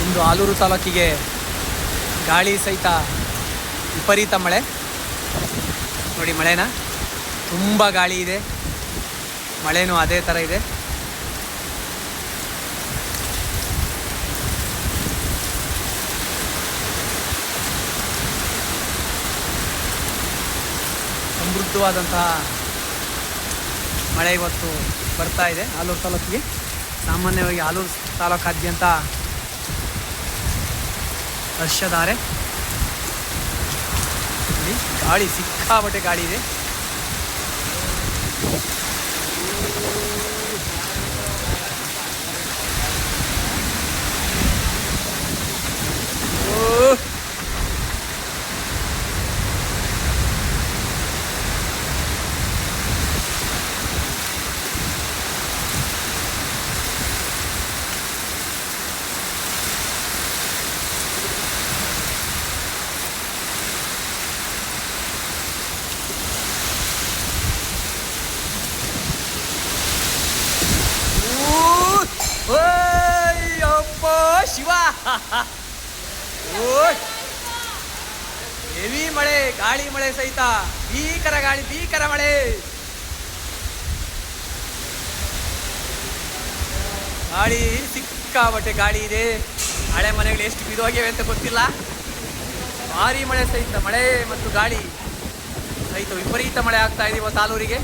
ಇಂದು ಆಲೂರು ತಾಲೂಕಿಗೆ ಗಾಳಿ ಸಹಿತ ವಿಪರೀತ ಮಳೆ. ನೋಡಿ ಮಳೆನ, ತುಂಬ ಗಾಳಿ ಇದೆ, ಮಳೆನೂ ಅದೇ ಥರ ಇದೆ. ಸಮೃದ್ಧವಾದಂತಹ ಮಳೆ ಇವತ್ತು ಬರ್ತಾ ಇದೆ ಆಲೂರು ತಾಲೂಕಿಗೆ. ಸಾಮಾನ್ಯವಾಗಿ ಆಲೂರು ತಾಲೂಕಾದ್ಯಂತ ವರ್ಷಧಾರೆ. ಗಾಳಿ ಸಿಕ್ಕಾಪಟ್ಟೆ ಗಾಳಿ ಇದೆ. ಶಿವ, ಹೆವಿ ಮಳೆ, ಗಾಳಿ ಮಳೆ ಸಹಿತ, ಭೀಕರ ಗಾಳಿ, ಭೀಕರ ಮಳೆ. ಗಾಳಿ ಸಿಕ್ಕಾಪಟ್ಟೆ ಗಾಳಿ ಇದೆ. ಹಳೆ ಮನೆಗಳು ಎಷ್ಟು ಬಿದ್ದೋಗಿವೆ ಅಂತ ಗೊತ್ತಿಲ್ಲ. ಭಾರಿ ಮಳೆ ಸಹಿತ, ಮಳೆ ಮತ್ತು ಗಾಳಿ ಸಹಿತ ವಿಪರೀತ ಮಳೆ ಆಗ್ತಾ ಇದೆ ಇವತ್ತು ಆಲೂರಿಗೆ.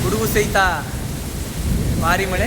ಗುಡುಗು ಸಹಿತ ಭಾರಿ ಮಳೆ.